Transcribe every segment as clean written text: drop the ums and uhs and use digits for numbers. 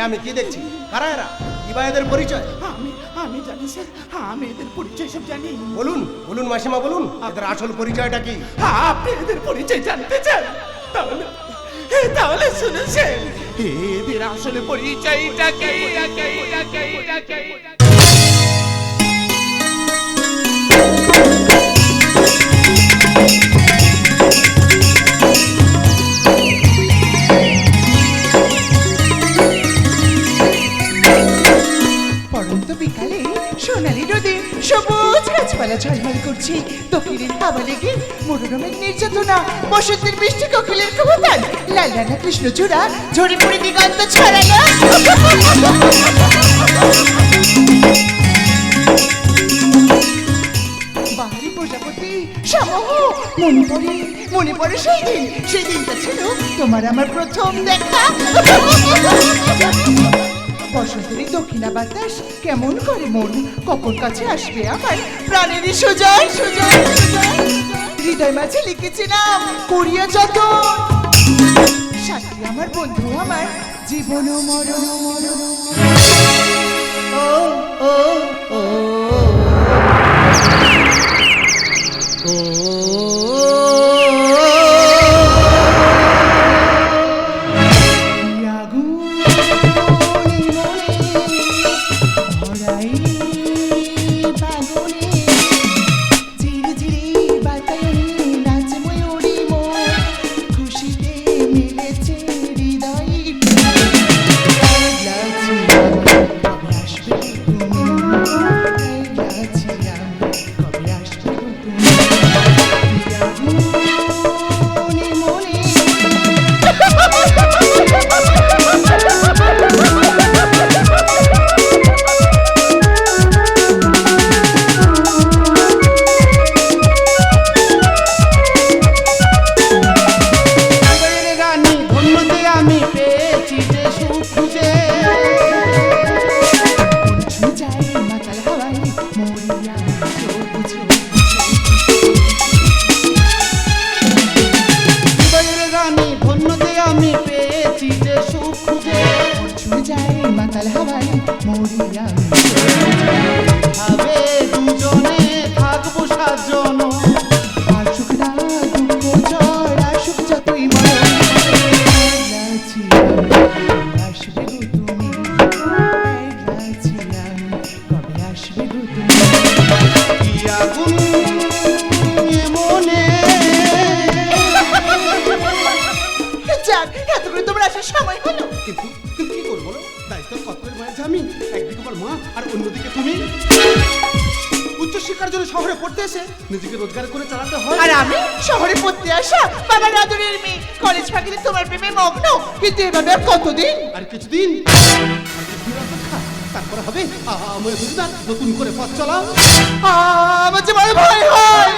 আমি কি দেখছি? কারা এরা? কি বা এদের পরিচয়? আমি জানি স্যার, আমি এদের পরিচয় সব জানি। বলুন বলুন মাসিমা বলুন, এদের আসল পরিচয়টা কি? আপনি এদের পরিচয় জানতে চান? তাহলে শুনুন স্যার, এদের আসলে পরিচয়টা কি? পরন্ত বিকালে সোনালি রোদে সবুজ গাছপালা ঝলমল করছে। দক্ষিণের হাওয়া লেগে মনোরমের নির্যাতনা, বসন্তের বৃষ্টি কোকিলের কবতান, লাল রানা কৃষ্ণচূড়া ঝরে পড়ে দিগন্ত ছড়ানো। বাহারি প্রজাপতি সমূহ মনে পড়ে সেই দিনটা ছিল তোমার আমার প্রথম দেখা। বসন্তের দক্ষিণা বাতাস কেমন করে মন, কখন কাছে আসবে আমার প্রাণেরই সুজয় সুজয় সুজয়। হৃদয় মাঝে লিখেছিলাম করিয়া যত সাথী আমার বন্ধু আমার জীবন মরণ মরণ। ও ও ও নিজেকে রোজগার করে চালাতে হয়, আর আমি শহরে পড়তে আসা বাবার আদরের মেয়ে, কলেজ ফাঁকিতে তোমার প্রেমে মগ্ন। কিন্তু এভাবে আর কতদিন? আর কিছুদিন তারপরে হবে আমার নতুন করে পথ চলা। আমার যে বড় ভয় হয়।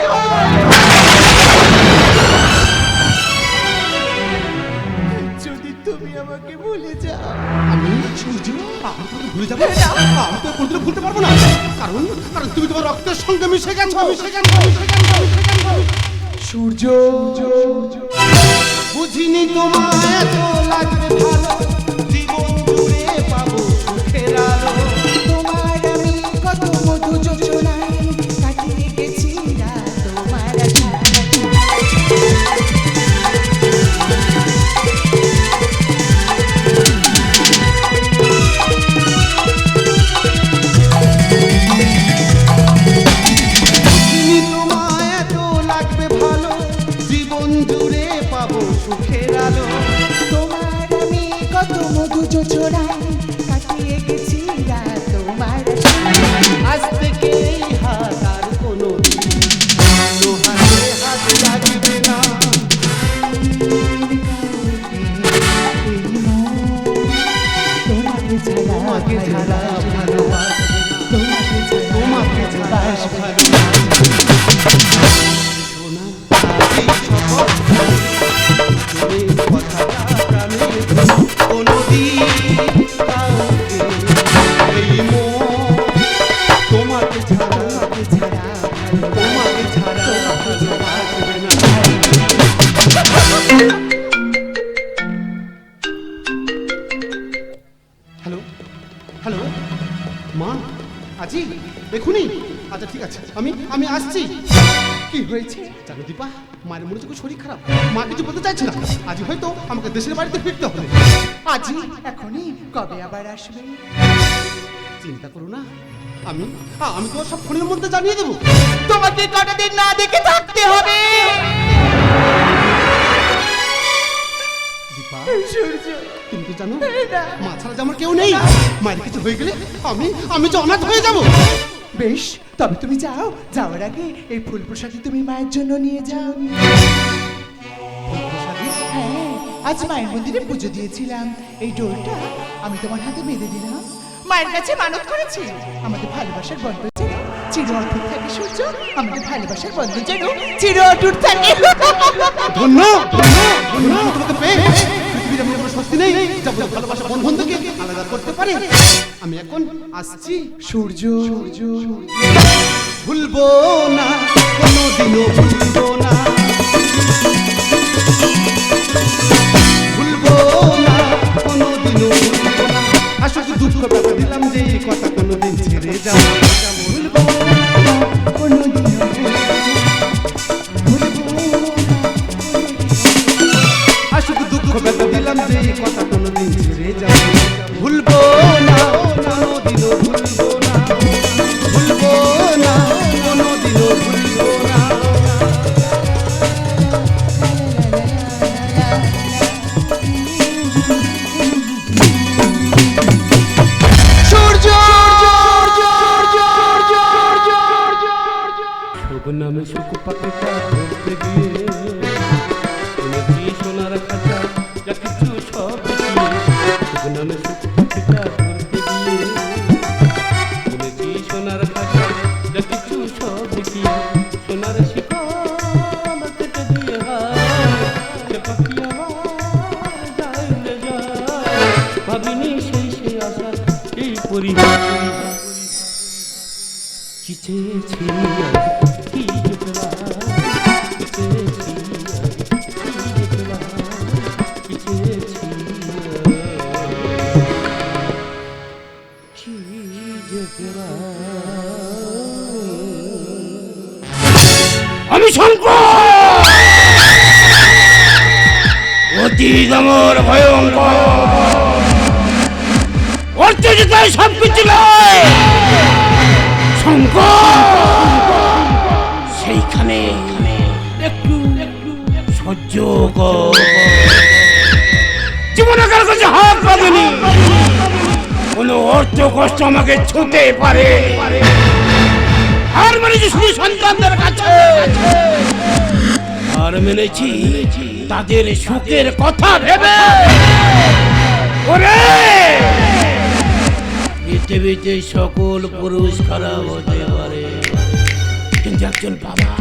যদি তুমি আমাকে ভুলে যাও। আমি সূর্য ভুলে যাবো? আমি তো কোনদিনও ভুলতে পারবো না, কারণ তুমি তোমার রক্তের সঙ্গে মিশে গেছো। সূর্য বুঝিনি তোমায় এত লাগবে ভালো, জীবন জুড়ে পাবো সুখের আলো। তোমার আমি কত মধু যোজনায় কাটিয়ে গেছি রাত তোমার সুখের আলো। তোমার আমি কত মধু যোজনায় কাটিয়ে গেছি রাত তোমার। আজ থেকে এই হাত আর কোনো হাতে হাত লাগবে না। তোমাকে ছাড়া ভালোবাসবে না, তোমাকে ছাড়া শোনা কথাটা প্রাণে কোনদিন ঠিক আছে আমি আসছি। কি হয়েছে? জানো দীপা, মায়ের মনে হচ্ছে শরীর খারাপ, মা কিছু বলতে চাইছে না। আজ হয়তো আমাকে দেশের বাড়িতে ফিরতে হবে। আজই? এখনই? কবে আবার আসবে? চিন্তা করো না, আমি তোমার সব ফোনের মধ্যে জানিয়ে দেবো। তোমাকে কটা দিন না দেখে থাকতে হবে। দীপা, সূর্য, তুমি তো জানো না। মা ছাড়া যে আমার কেউ নেই। মায়ের কিছু হয়ে গেলে আমি যে অনাথ হয়ে যাবো। বেশ, তবে তুমি যাও, যাওয়ার আগে এই ফুল প্রসাদী তুমি মায়ের জন্য নিয়ে যাও। হ্যাঁ, আজ মায়ের মন্দিরে পুজো দিয়েছিলাম, এই ডোরটা আমি তোমার হাতে বেঁধে দিলাম। মায়ের কাছে মানত করেছি আমাদের ভালোবাসার বন্ধন যেন চির অটুট থাকে। সূর্য, আমাদের ভালোবাসার বন্ধন যেন চির অটুট থাকে। ধন্য তোমাকে পেয়ে পৃথিবীর আমি কোনো স্বস্তি নেই যা বলে ভালোবাসা বন্ধন থেকে আলাদা করতে পারে। আমি এখন আসছি। সূর্য, ভুলবো না, কোনোদিনও ভুলবো না, ভুলবো না, কোনোদিনও ভুলবো না। আসলে দুঃখ ব্যথা দিলাম যে এই কথা কোনোদিন ছেড়ে যাবো। ভুলবো না, কোনোদিনও আসলে দুঃখ ব্যথা দিলাম যে এই কথা কোনোদিন ছেড়ে যাবো। ভুলবো না, কোনোদিনও ভুলবো না, ভুলবো না, কোনোদিনও ভুলবো না। সূর্য, শুভ নামে সুখ পাখিটা ধরতে গিয়ে শুনেছি সোনার খাঁচা যা কিছু সব দেখিয়ে। শুভ নামে সুখ পাখিটা ধরতে গিয়ে শুনেছি সোনার খাঁচা যা কিছু সব দেখিয়ে। সোনার শিকল কেটে দিয়ে হায় সে পাখি আমার যায় উড়ে যায়। ভাবিনি সেই আশা এই পরিবার কি চেয়েছি কি দেখলাম, কি চেয়েছি কি দেখলাম, কি চেয়েছি কি দেখলাম। আমি শঙ্কর, অতি দামর ভয়ঙ্কর, অর্থ যেটাই সব কিছু নয় শঙ্কর। সেইখানে একটু সহ্য কর। জীবনে কারো কাছে হাত পাবেনি, কোনো অর্থ কষ্ট আমাকে ছুঁতে পারে। হার মেনেছি শুধু সন্তানদের কাছে, হার মেনেছি তাদের সুখের কথা ভেবে। ওরে পৃথিবীতে সকল পুরুষ খারাপ হতে পারে, কিন্তু একজন বাবা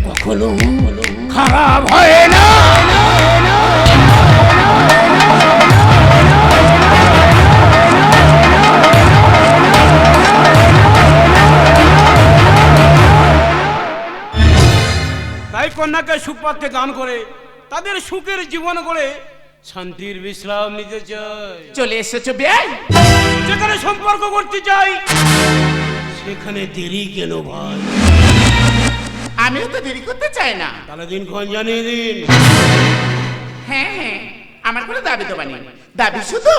কখনো খারাপ হয় না। তাই কন্যাকে সুপথে দান করে তাদের সুখের জীবন গড়ে শান্তির বিশ্রাম নিতে চাই। চলে এসেছো বেয়াই? যেখানে সম্পর্ক করতে চাই সেখানে দেরি কেন ভাই? আমিও তো দেরি করতে চাই না। তাহলে দিনক্ষণ জানিয়ে দিন। হ্যাঁ, আমার কোনো দাবি তো বানি, দাবি শুধু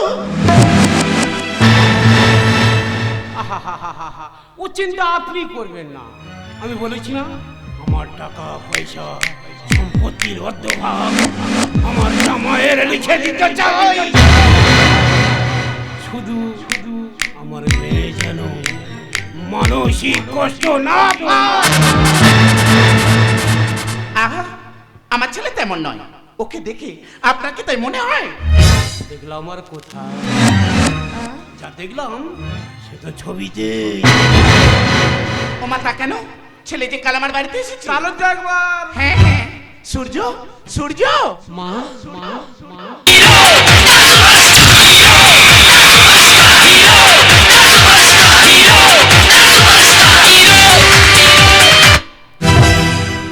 আহাহাহাহা, ও চিন্তা আপনি করবেন না। আমি বলেছি না, আমার টাকা পয়সা সম্পত্তির অর্ধভাগ আমার জামাইয়ের লিখে দিতে চাই। শুধু আমার মেয়ে যেন মানসিক কষ্ট না পায়। আহা, আমার ছেলে তেমন নয়, ওকে দেখে আপনার কি তাই মনে হয়? দেখলাম আমার কোথা, যা দেখলাম সে তো ছবিতে। ও মাতা কেন? ছেলে যে কাল আমার বাড়িতে এসেছে। চালো তো একবার। হ্যাঁ, সূর্য, সূর্য, মা মা মা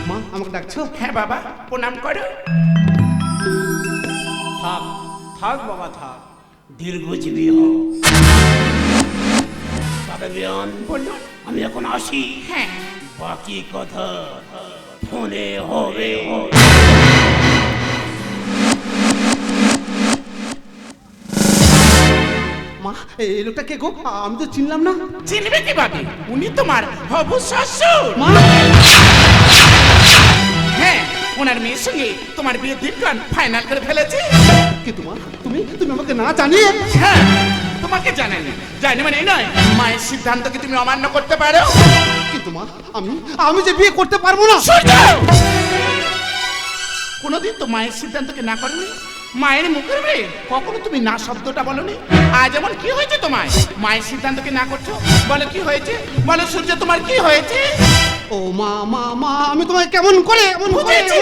মা আমাকে ডাকছো? হ্যাঁ বাবা, প্রণাম করো। থাক থাক বাবা থাক, দীর্ঘজীবী হোক। তা দাদা বিয়ান বলুন। আমি এখন আসি, হ্যাঁ, বাকি কথা ফোনে হবে। মা, এই লোকটা কে গো? আমি তো চিনলাম না। চিনবে কিভাবে? উনি তোমার হবু শ্বশুর। মা, হ্যাঁ, ওনার মেয়ের সঙ্গে তোমার বিয়ের দিনক্ষণ ফাইনাল করে ফেলেছে। কিন্তু মা, তুমি তুমি আমাকে না জানিয়ে। হ্যাঁ, তোমাকে জানানি, জানি মানে এই নয়, মায়ের সিদ্ধান্তকে তুমি অমান্য করতে পারো। কিন্তু মা, আমি যে বিয়ে করতে পারবো না। সূর্য! কোনোদিন তো মায়ের সিদ্ধান্তকে না করনি, মায়ের মুখের মেয়ে কখনো তুমি না শব্দটা বলনি। আজ এমন কি হয়েছে তোমার? মায়ের সিদ্ধান্তকে না করছো, বলো কি হয়েছে? বলো সূর্য, তোমার কি হয়েছে? ও মা মা মা, আমি তোমায় কেমন করে বুঝেছি।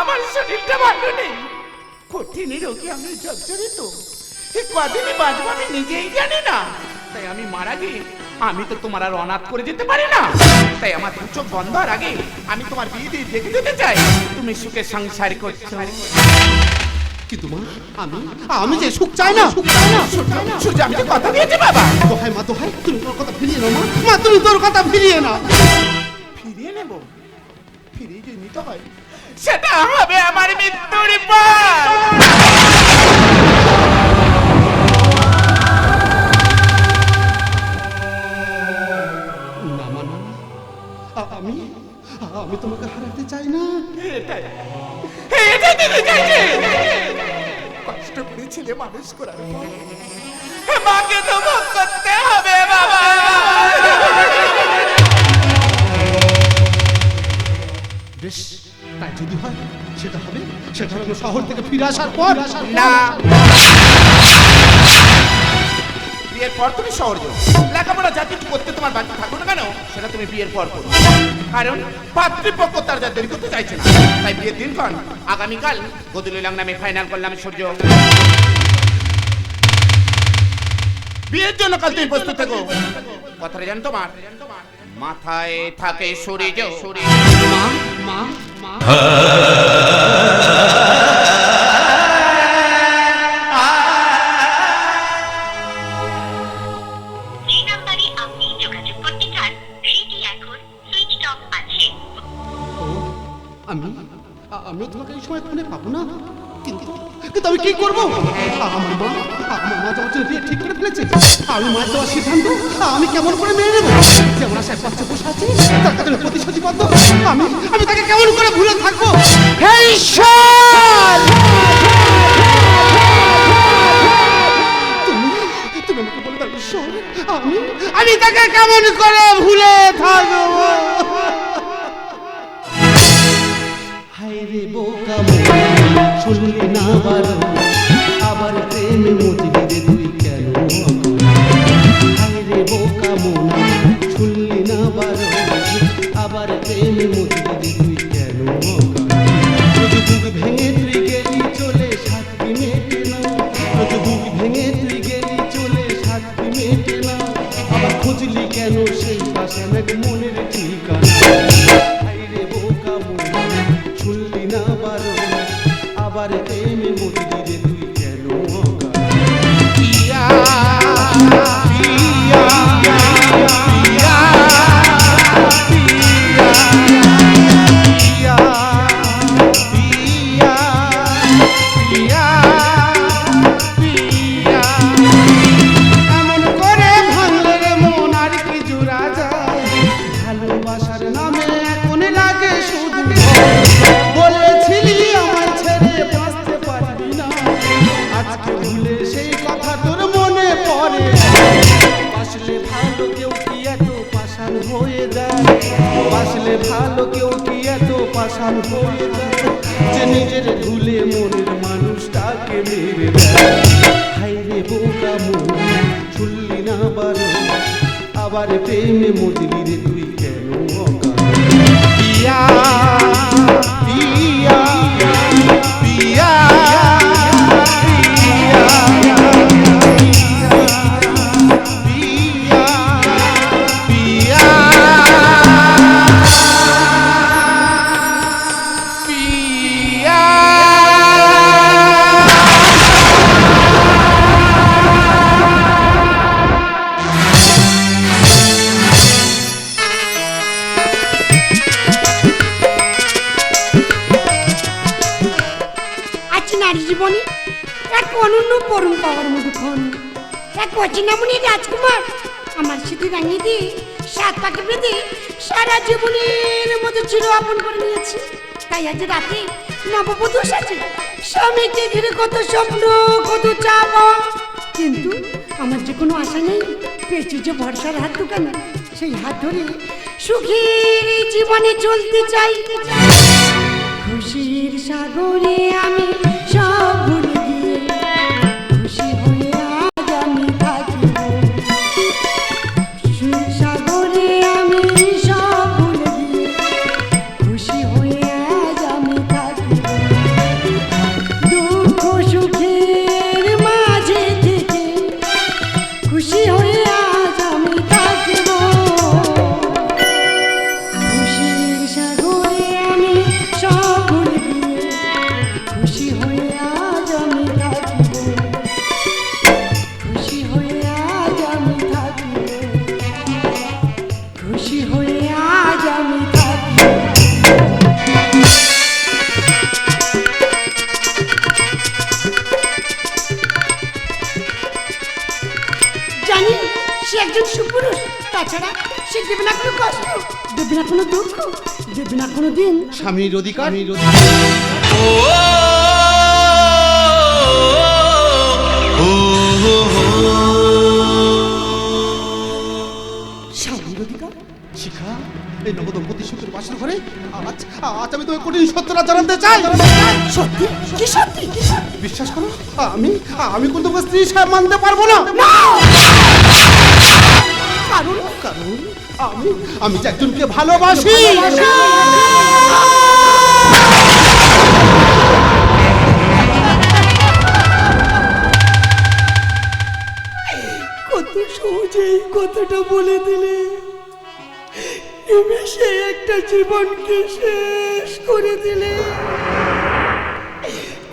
আমার শরীরটা ভালো নেই, কঠিন রোগী, আমি জর্জরিত। এ কদিনই বাঁচবো আমি নিজেই জানি না। তাই আমি মারা গিয়ে আমি তো তোমার আর অনাথ করে যেতে পারি না। তাই আমার দু চোখ বন্ধ হওয়ার আগে আমি তোমার বিয়ে দিয়ে দেখে দিতে চাই তুমি সুখে সংসার করছো। কিন্তু মা, আমি যে সুখ চাই না, সুখ চাই না। সূর্য, আমি তো কথা দিয়েছি বাবা। দোহাই মা, দোহাই, তুমি তোর কথা ফিরিয়ে নাও মা। মা, তুমি তোর কথা ফিরিয়ে নাও। ফিরিয়ে নেব? ফিরিয়ে যদি নিতে হয় সেটা হবে আমার মৃত্যুর পর। না মা, না, আমি তোমাকে হারাতে চাই না। এটা দিতে চাইছে। কষ্ট করে ছেলে মানুষ করার পর মাকে তো ভোগ করতে হবে বাবা। বেশ, তাই যদি হয় সেটা হবে আমি শহর থেকে ফিরে আসার পর। না, বিয়ের পর তুমি শহর যাও, লেখাপড়া যা কিছু করতে তোমার বাকি থাকো না কেন সেটা তুমি বিয়ের পর করো। কারণ পাত্রীপক্ষ তার যা দেরি করতে চাইছে না। তাই বিয়ের দিনক্ষণ আগামীকাল গদুলিলাম নামে ফাইনাল করলাম। সূর্য, বিয়ের জন্য কাল তুমি প্রস্তুত থেকো। কথাটা জান তোমার মাথায় থাকে সূর্য। মা মা মা, যে নাম্বারে আপনি যোগাযোগ করতে চান সেটি এখন সুইচড অফ আছে। আমিও তোমাকে এই সময় ফোনে পাবো না। কিন্তু আমি কি করবো? আমার মা যা হচ্ছে বিয়ে ঠিক করে ফেলেছে। আমি মায়ের দেওয়ার সিদ্ধান্ত আমি কেমন করে মেনে নেবো? যেমন আশায় বাচ্চা বসে আছে, তার কাছে প্রতিশ্রুতিবদ্ধ, আমি তাকে কেমন করে ভুলে থাকবো? হে ঈশ্বর! তুমি আমাকে বলে দাও ঈশ্বর, আমি তাকে কেমন করে ভুলে থাকবো? হায় রে বোকা মন, শুনলি না বারণ, আবার প্রেমে মজলি রে তুই কেন অগণ? হায় রে বোকা মন, শুনলি না বারণ, আবার প্রেমে মজলি রে তুই কেন অগণ? বুক ভেঙে তুই গেলি চলে, সাথী মেটে না। বুক ভেঙে তুই গেলি চলে, সাথী মেটে না। আবার খুঁজলি কেন সেই পাশানে মনের ঠিকানা? হায় রে বোকা মন, শুনলি না বারণ, আবার প্রেমে মজলি রে তুই কেন অজ্ঞান? পিয়া পিয়া পিয়া পিয়া পিয়া পিয়া পিয়া, এমন করে ভাঙলে রে মন আর কি জোড়া যায়? ভালোবাসার নামে এখন লাগে শুধু বলেছিলি আমায় ছেড়ে বাঁচতে পারবি না। আজকে ভুলে সেই কথা তোর মনে পড়ে। বাসলে ভালো কেউ কি এত পাষাণ হয়ে যায়? বাসলে ভালো কেউ কি এত পাষাণ হয়ে যায়? যে নিজের ভুলে মনের মানুষটাকে মেরে দেয়। হায় রে বোকা মন, শুনলি না বারণ, আবার প্রেমে মজলি রে তুই কেন অজ্ঞান? পিয়া পিয়া পিয়া পিয়া পিয়া। এক অনন্য পরম পাওয়ার মধুক্ষণ, এক অচেনামণি রাজকুমার আমার স্মৃতি রাঙিয়ে দিয়ে সাত পাকে বেঁধে সারা জীবনের মতো চির আপন করে নিয়েছি। তাই আজ রাতে নববধূ সাজে স্বামীকে ঘিরে কত স্বপ্ন, কত চাপ, কিন্তু আমার যে কোনো আশা নেই। পেয়েছি যে ভরসার হাত দোকানে, সেই হাত ধরে সুখের এই জীবনে চলতে চাই। খুশির সাগরে আমি সব ভুলে গিয়ে খুশি হয়ে আজ আমি থাকিব। খুশির সাগরে আমি সব ভুলে গিয়ে খুশি হয়ে আজ আমি থাকিব। দুঃখ সুখের মাঝে থেকে খুশি হয়ে আজ আমি থাকিব। খুশির সাগরে আমি সব ভুলে গিয়ে খুশি হয়ে আজ আমি থাকিব। খুশি হয়ে আজ আমি থাকিব। খুশি হয়ে আজ আমি থাকিব। জানি সে একজন সুপুরুষ, তাছাড়া সে দেবে না কোনো কষ্ট, দেবে না কোনো দুঃখ, দেবে না কোনো দিন। স্বামীর অধিকার স্বামীর অধিকার। শিখা, এই নবদম্পতি সুখের বাসর ঘরে আজ আজ আমি তোমায় কঠিন সত্যটা জানাতে চাই। সত্যি? কি সত্যি? বিশ্বাস করো, আমি আমি কিন্তু তোমার স্ত্রী সাহেব মানতে পারবো না। কারণ কারণ আমি আমি যে একজনকে ভালোবাসি। কত সহজে এই কথাটা বলে দিলে, নিমেষে একটা জীবনকে শেষ করে দিলে।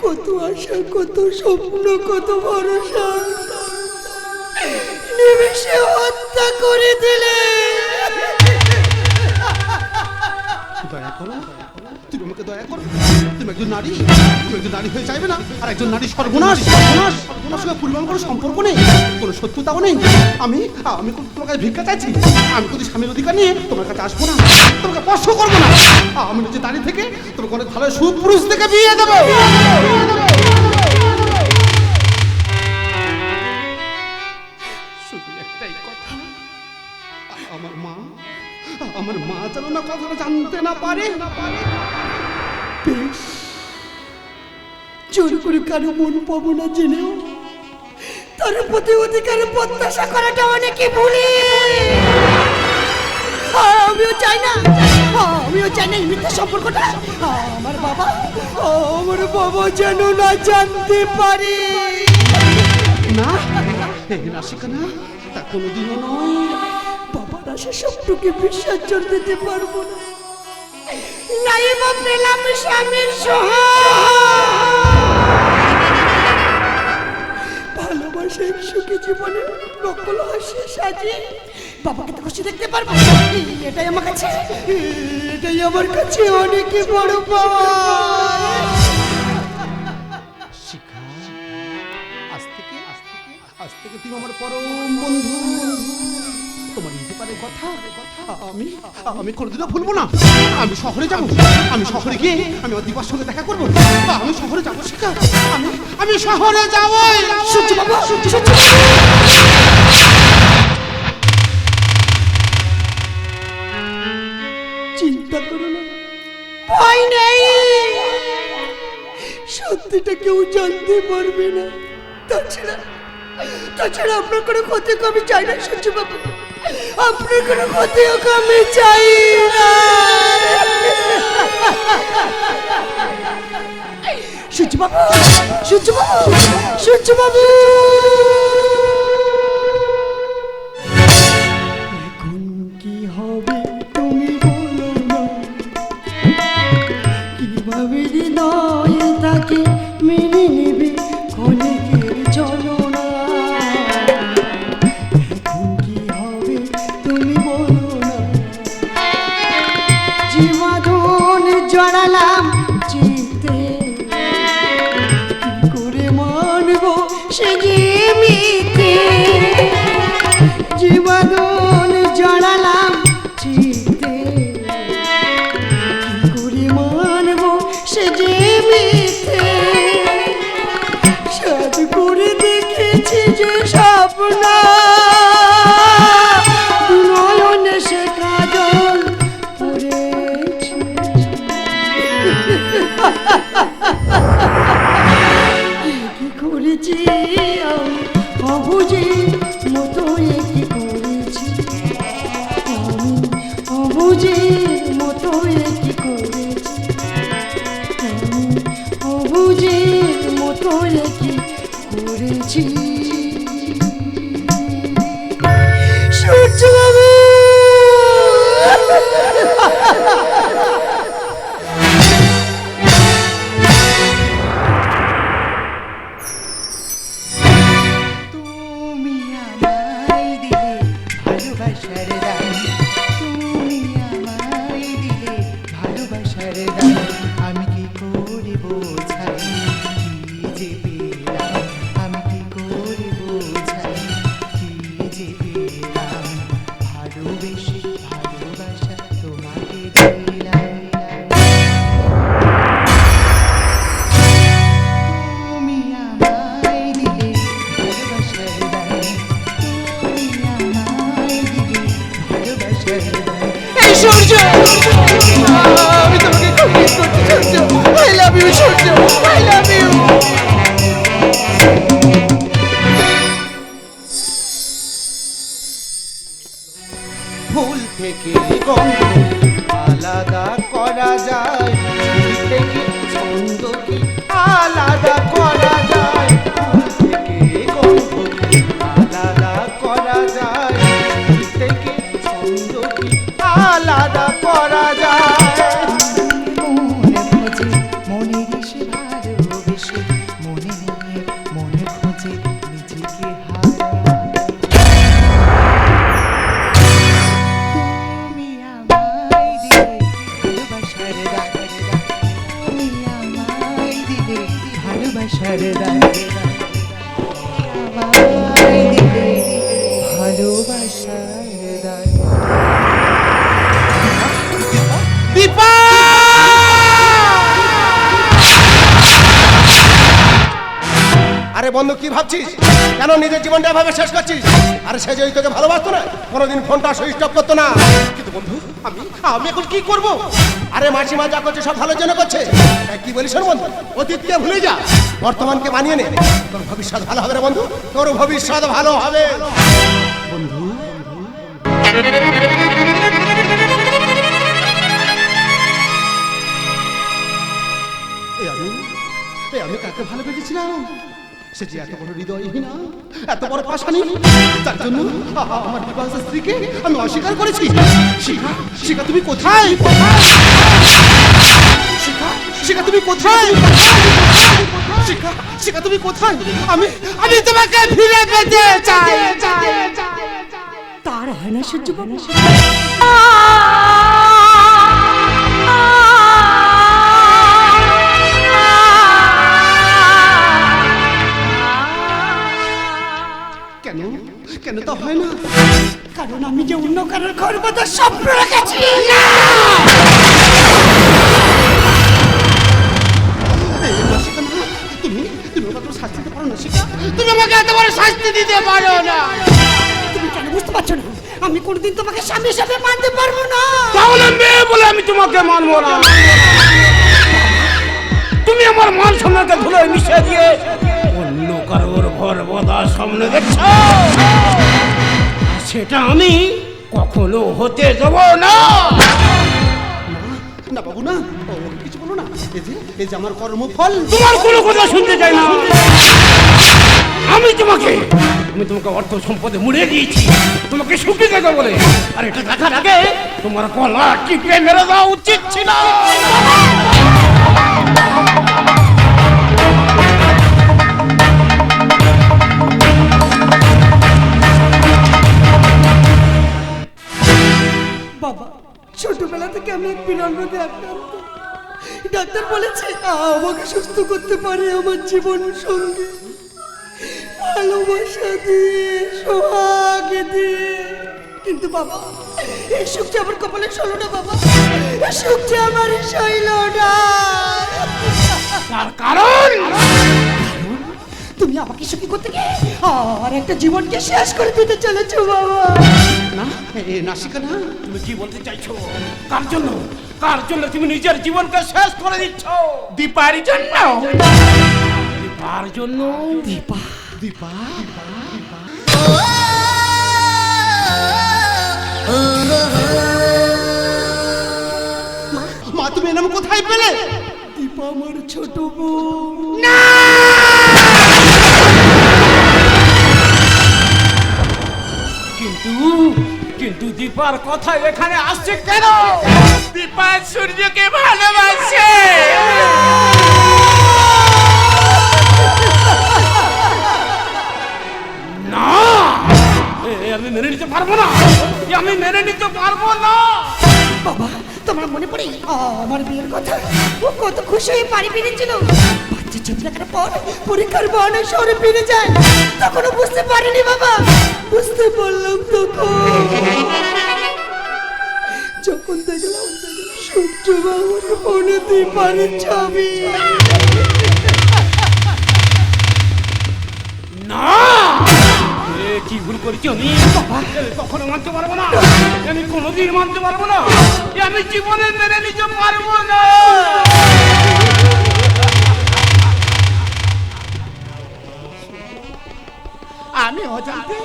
কত আশা, কত স্বপ্ন, কত ভরসা নিমেষে হত্যা করে দিলে। দয়া করো, তুমি আমাকে দয়া করো। তুমি একজন নারী, তুমি একজন নারী হয়ে চাইবে না আর একজন নারী সর্বনাশ। সর্বনাশ, তোমার সঙ্গে পরিমাণ কোনো সম্পর্ক নেই, কোনো শত্রুতাও নেই। আমি আমি তোমার কাছে ভিক্ষা চাইছি। আমি কিন্তু স্বামীর অধিকার নিয়ে তোমার কাছে আসবো না, তোমাকে স্পর্শ করবো না। আমি নিজে দাঁড়িয়ে থেকে তোমাকে অনেক ভালো সুপুরুষ থেকে বিয়ে দেবো। শুধু একটাই কথা, আমার মা যেন না কথাটা জানতে না পারে। বেশ, জোর করে কারো মন পাবো না জেনেও তার প্রতি অধিকার প্রত্যাশা করাটা অনেকে ভুলে। আমিও চাই না, আমিও চাই না এই মিথ্যা সম্পর্কটা আমার বাবা যেন না জানতে পারে। না, না শিখা না, তা কোনোদিনও নয়। বাবার আশা স্বপ্নকে বিসর্জন দিতে পারবো না। নাইব পেলাম স্বামীর ভালোবাসা সুখী জীবনে নকল হাসি সাজিয়ে বাবাকে তো খুশি দেখতে পারবো। এটাই আমার কাছে অনেক বড় পাওয়া। শিখা, আজ থেকে তুমি আমার পরম বন্ধু। তোমার এই ব্যাপারে কথা আমি কোনোদিনও ভুলবো না। আমি শহরে যাব, আমি শহরে গিয়ে আমি আমার দিবার সঙ্গে দেখা করবো। আমি শহরে যাবো শিখা, আমি শহরে যাবো। সূর্য বাবা, সূর্য চিন্তা করো না, ভয় নেই। সত্যিটা কেউ জানতে পারবে না। তাছাড়া আপনার কোনো ক্ষতি আমি চাই না সূর্য বাবু, আপনার কোনো ক্ষতি আমি চাই না। সূর্য বাবু, সূর্য বাবু, সূর্য বাবু, এখন কি হবে তুমি বলো না। কিভাবে হৃদয় তাকে মেনে নেবে ক্ষণিকের চলনা। এখন কি হবে তুমি বলো না। জীবন জড়ালাম চিতে, কি করে মানব অবুঝের মতো কি করেছি, আমি অবুঝের মতো কি করেছি। সূর্য বাবু, তুমি আমায় দিলে ভালোবাসার দান, তুমি আমায় দিলে ভালোবাসার দান, আমি কি করে বোঝাই কি যে পেলাম, আমি কি করে বোঝাই কি যে পেলাম, ভালোবেসে ভালোবাসা তোমাকে দিলাম। তুমি আমায় দিলে ভালোবাসার দান, তুমি আমায় দিলে ভালোবাসার দান। এই সূর্য, আমি তোমাকে খুব মিস করছি Surya. I love you Surya, I love you. ফুল থেকে গন্ধ আলাদা করা যায়, ফুল থেকে ছন্দ কি আলাদা করা যায়, ফুল থেকে গন্ধ কি আলাদা করা যায়, ফুল থেকে ছন্দ কি আলাদা করা যায়। মনে খোঁজে মনে এসে ভালোবেসে, মনে নিয়ে মনে খোঁজে নিজেকে হারায়। তুমি আমায় দিলে ভালোবাসার দান, তুমি আমায় দিলে ভালোবাসার দান, আমায় দিলে ভালোবাসার দান। দীপা! আরে বন্ধু কি ভাবছিস? কেন নিজের জীবনটা এভাবে শেষ করছিস? আরে সে যদি তোকে ভালোবাসতো না, কোনোদিন ফোনটা সুইচ অফ করতো না। কিন্তু বন্ধু আমি আমি এখন কি করব? আরে মাসিমা যা করছে সব ভালোর জন্য করছে। তাই কি বলিস শোন বন্ধু, অতীতকে ভুলে যা, বর্তমানকে মানিয়ে নে। তোর ভবিষ্যৎ ভালো হবে রে বন্ধু, তোর ভবিষ্যৎ ভালো হবে বন্ধু। আমি কাকে ভালোবেসেছিলাম? সে যে এত বড় হৃদয়হীনা, এত বড় পাষাণী, তার জন্য আমার বিবাহ স্ত্রীকে আমি অস্বীকার করেছি। শিখা, শিখা তুমি কোথায়? শিখা, শিখা তুমি কোথায়? শিখা, শিখা তুমি কোথায়? আমি আমি তোমাকে ফিরে পেতে চাই। তার হয় না সহ্য বাবু। কেন কেন তা হয় না? কারণ আমি যে অন্য কারোর ঘর বাঁধার স্বপ্ন রেখেছি। তুমি তুমি আমাকে শাস্তি দিতে পারো না শিখা? তুমি আমাকে এত বড় শাস্তি দিতে পারো না? তুমি কেন বুঝতে পারছো না? আমি কোনোদিন তোমাকে স্বামী হিসাবে মানতে পারবো না। তাহলে মেয়ে বলে আমি তোমাকে মানবো না। তুমি আমার মান সম্মানকে ধুলোয় মিশিয়ে দিয়ে অন্য কারোর ঘর বাঁধার সামনে দেখছ, সেটা আমি কখনো হতে দেব না। না বাবু না, ও কিছু বলো না। এই যে আমার কর্মফল। তোমার কোনো কথা শুনতে চাই না। আমি তোমাকে অর্থ সম্পদে মুড়িয়ে দিয়েছি তোমাকে সুখী দেবো বলে, আর এটা দেখার আগে তোমার গলা টিপে মেরে দেওয়া উচিত ছিল। বাবা, ছোটবেলা থেকে আমি এক বিরল রোগে আক্রান্ত। ডাক্তার বলেছে আমাকে সুস্থ করতে পারে আমার জীবন সঙ্গী, ভালোবাসা দিয়ে, সোহাগ দিয়ে। কিন্তু বাবা, এই সুখ যে আমার কপালে সইল না বাবা, এই সুখ যে আমার সইল না। তার কারণ তুমি আমাকে সুখী করতে গিয়ে আর একটা জীবনকে শেষ করে দিতে চলেছো বাবা। না না শিখা না, তুমি কি বলতে চাইছো? কার জন্য তুমি নিজের জীবনকে শেষ করে দিচ্ছ? দীপার জন্য। দীপার জন্য? দীপা, দীপা Oh তুমি এনাম কোথায় পেলে? দীপা আমার ছোট বোন। কিন্তু কিন্তু দীপার কথা এখানে আসছে কেন? দীপা সূর্যকে ভালোবাসে। না, আমি মেনে নিতে পারবো না, আমি মেনে নিতে পারবো না। বাবা, তোমার মনে পড়ে আমার বিয়ের কথা? ও কত খুশি হয়ে বাড়ি ফিরেছিল। বাচ্চা ছোট লাগার পর পরীক্ষার বাহানে শহরে ফিরে যায়। তখনও বুঝতে পারিনি বাবা। বুঝতে পারলাম যখন দেখলাম সূর্য বাবুর ফোনে দীপার ছবি। না, কি ভুল করেছি আমি? কখনো মানতে পারবো না, আমি কোনোদিন মানতে পারবো না, আমি জীবনে মেনে নিতে পারবো না। আমি অজান্তে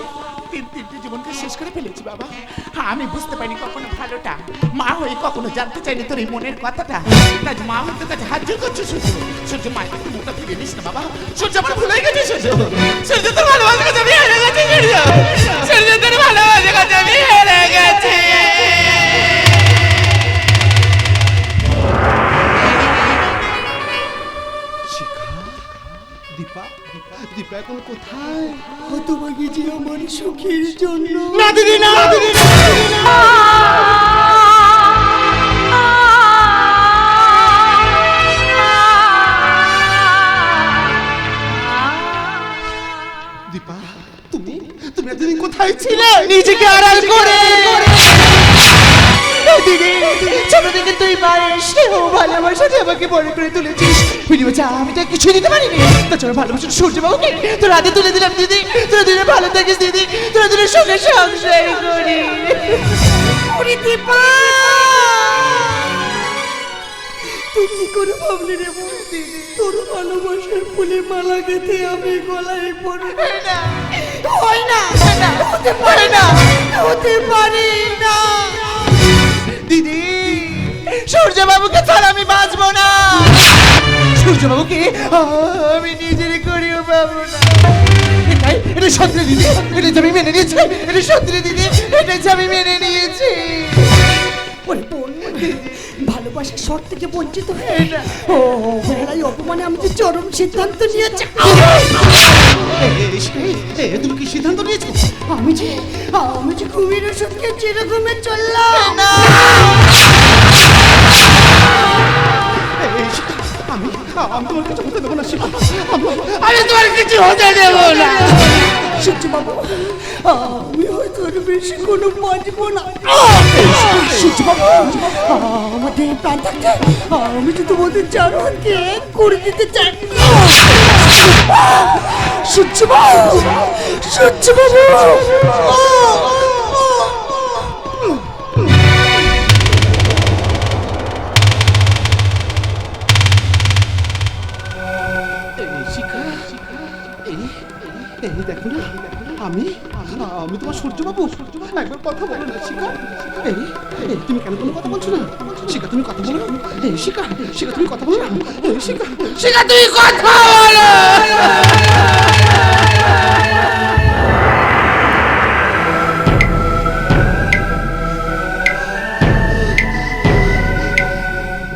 তিনটে জীবনকে শেষ করে ফেলেছি বাবা। আমি বুঝতে পারিনি কখনো ভালোটা। মা হয়ে কখনো জানতে চাইনি তোর এই মনের কথাটা। তাই মা হয়ে তোর কাছে হাত জোর করছো সূর্য। সূর্য মায়ের কাছে মুখটা ফিরে নিস না বাবা। সূর্য আমার ভুলে গেছে সূর্য। সূর্য তোর ভালোবাসার কাছে আমি হেরে গেছি সূর্য। সূর্য তোর ভালোবাসার কাছে আমি হেরে গেছি। দীপা, দীপা এখন কোথায়? তোমাকে যে আমার সুখের জন্য। না দিদি, না দিদি, না দিদি, না। দীপা, তুমি তুমি এতদিন কোথায় ছিলে? নিজেকে আড়াল করে দিদি, ছোট থেকে তুই মায়ের স্নেহ ভালোবাসা যে আমাকে বড় করে তুলেছিস। ভেবেছি আমি তো কিছু দিতে পারিনি। তাছাড়া ভালোবাসা সূর্যবাবুকে তোর হাতে তুলে দিলাম দিদি। তোরা দিনে ভালো থাকিস দিদি, তোরা দিনে সুখে সংসার করি। ওরে দীপা, তুই কি করে ভাবলি রে বোন? দিদি, তোর ভালোবাসার ফুলে মালা গেঁথে আমি গলায় পড়বে না। হয় না, হতে পারে না, হতে পারে না। দিদি, সূর্যবাবুকে ছাড়া আমি বাঁচবো না। সূর্যবাবুকে আমি নিজের করেও পাবো না। এটা সত্যি দিদি, এটা যে আমি মেনে নিয়েছি। এটা সত্যি দিদি, এটা যে আমি মেনে নিয়েছি। ওরে বোন, ভালোবাসার শর্ত থেকে বঞ্চিত হয়ে ও বেড়াই অপমানে আমি যে চরম সিদ্ধান্ত নিয়েছি। তুমি কি সিদ্ধান্ত নিয়েছো? আমি যে কুমির ওষুধকে যেরকমের চললাম না। আমি তোমার কিছু হতে দেবো না শিখা। আমি তোমার কিছু হতে দেবো না। সূর্য বাবু, আমি হয়তো আর বেশি কোনো বাঁচবো না। সূর্য বাবু, আমাদের প্রাণ থাকতে আমি তো তোমাদের চার হাতকে এক করে দিতে চাই। সূর্য বাবু, সূর্য বাবু, এই দেখো না, আমি তোমার সূর্যবাবু। একবার কথা বলো না শিখা। তুমি কেন কোনো কথা বলছো না? শিখা তুমি কথা বলো। শিখা, শিখা তুমি কথা বলো না। শিখা, শিখা তুই কথা বলো।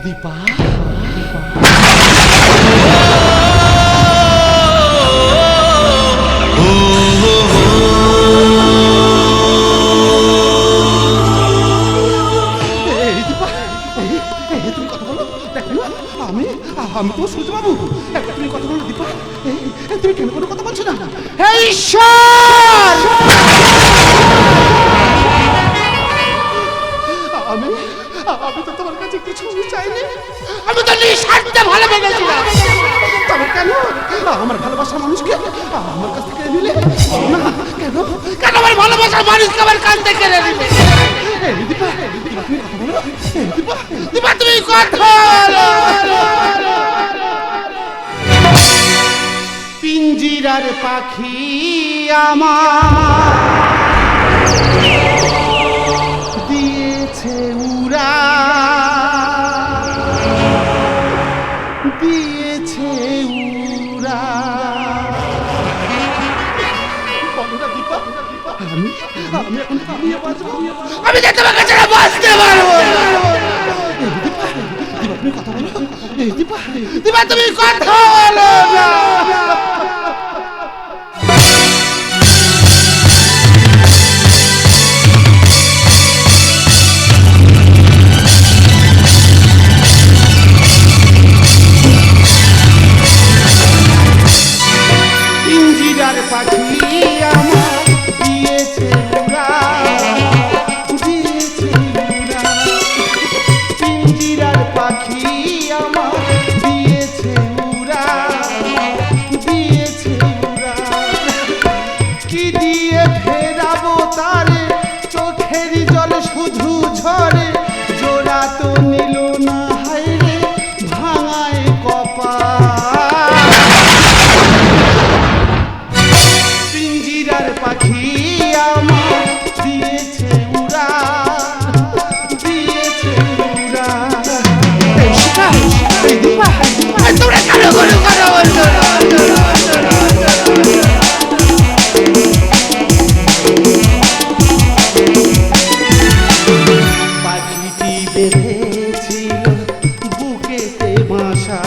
দীপা, তুমি কথা বলো। দেখো না, আমি তোমার সূর্যবাবু। একবার তুমি কথা বলো দীপা। তুমি কেন কোনো কথা বলছো না? ঈশ্বর, আমি তো তোমার কাছে কিছু চাইনি। আমি তো নিঃস্বার্থে ভালোবেসেছিলাম। তবে কেন আমার ভালোবাসার মানুষকে আমার কাছ থেকে নিলে? না, কেন? কেন আমার ভালোবাসার মানুষকে আমার কাছ থেকে কেড়ে নিলে? দীপা, দীপা তুমি কথা বলো। দীপা, দীপা তুমি কথা বলো। পিঞ্জিরার পাখি আমার দিয়েছে উড়া, আমি যে তোমাকে ছাড়া বাঁচতে পারবো না। দীপা তুমি কথা বলো না। পিঞ্জিরার পাখি আমার দিয়েছে উড়া, দিয়েছে উড়া। পিঞ্জিরার পাখি আমার দিয়েছে উড়া, দিয়েছে উড়া। কি দিয়ে ফেরাবো তারে, চোখের জল শুধু ঝরে, জোড়া তো নিল না হায়রে ভাঙায় কপাল। পিঞ্জিরার পাখি আমার দিয়েছে উড়া, দিয়েছে উড়া। তোমরা কারো কোনো কথা বলছো না। পাখিটি বেঁধেছিল বুকেতে বাসা,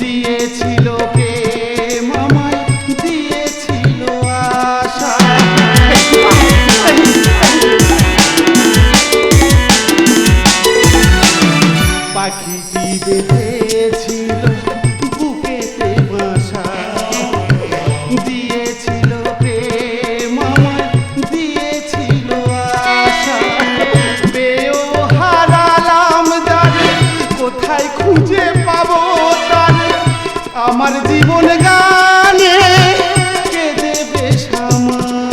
দিয়েছিল প্রেম আমায়, দিয়েছিল আশা। পাখিটি বেঁধেছিল বুকেতে বাসা, দিয়েছিল প্রেম আমায়, দিয়েছিল আশা। পেয়েও হারালাম যারে, কোথায় খুঁজে পাবো তারে, আমার জীবন গানে কে দেবে সামাল।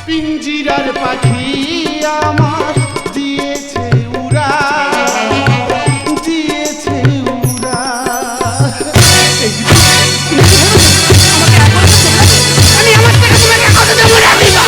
পিঞ্জিরার পাখি আমার দিয়েছে উড়া, দিয়েছে উড়া। আমি আমার থেকে তোমাকে কথা দেবো না দীপা।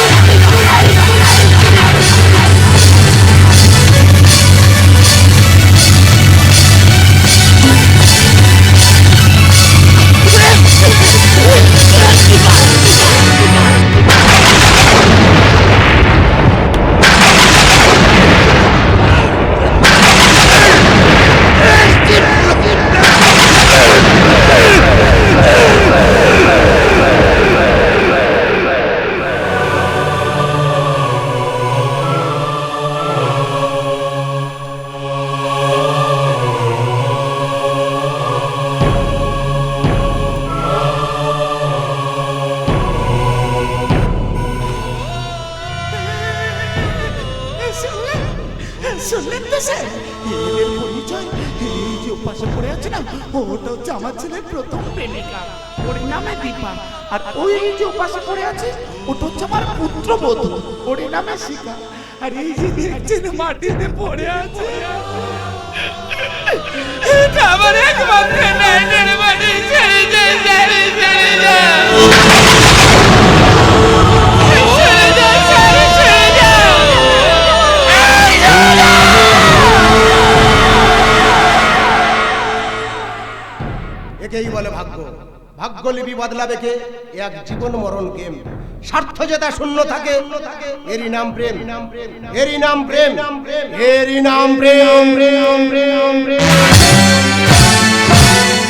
শুনলেন তো স্যার, এদের পরিচয় এই যে পাশে পড়ে আছে না, ওটা হচ্ছে আমার ছেলের প্রথম প্রেমিকা, ওর নামে দীপা। আর ওই যে পাশে পড়ে আছে ওটা হচ্ছে আমার পুত্রবধূ, ওর নামে শিখা। আর এই যে দেখছেন মাটিতে পড়ে আছে, এটা আমার একমাত্র নাইনের বাড়ি। ছেড়ে দে, ছেড়ে দে, ছেড়ে দে। ছেড়ে দে, ছেড়ে, ছেড়ে দে। একেই বলে ভাগ্য। ভাগ্য লিপি বদলাবে কে? এক জীবন মরণ গেম। স্বার্থ যেটা শূন্য থাকে, এরই নাম প্রেম, এরই নাম প্রেম, এরই নাম প্রেম, প্রেম, প্রেম।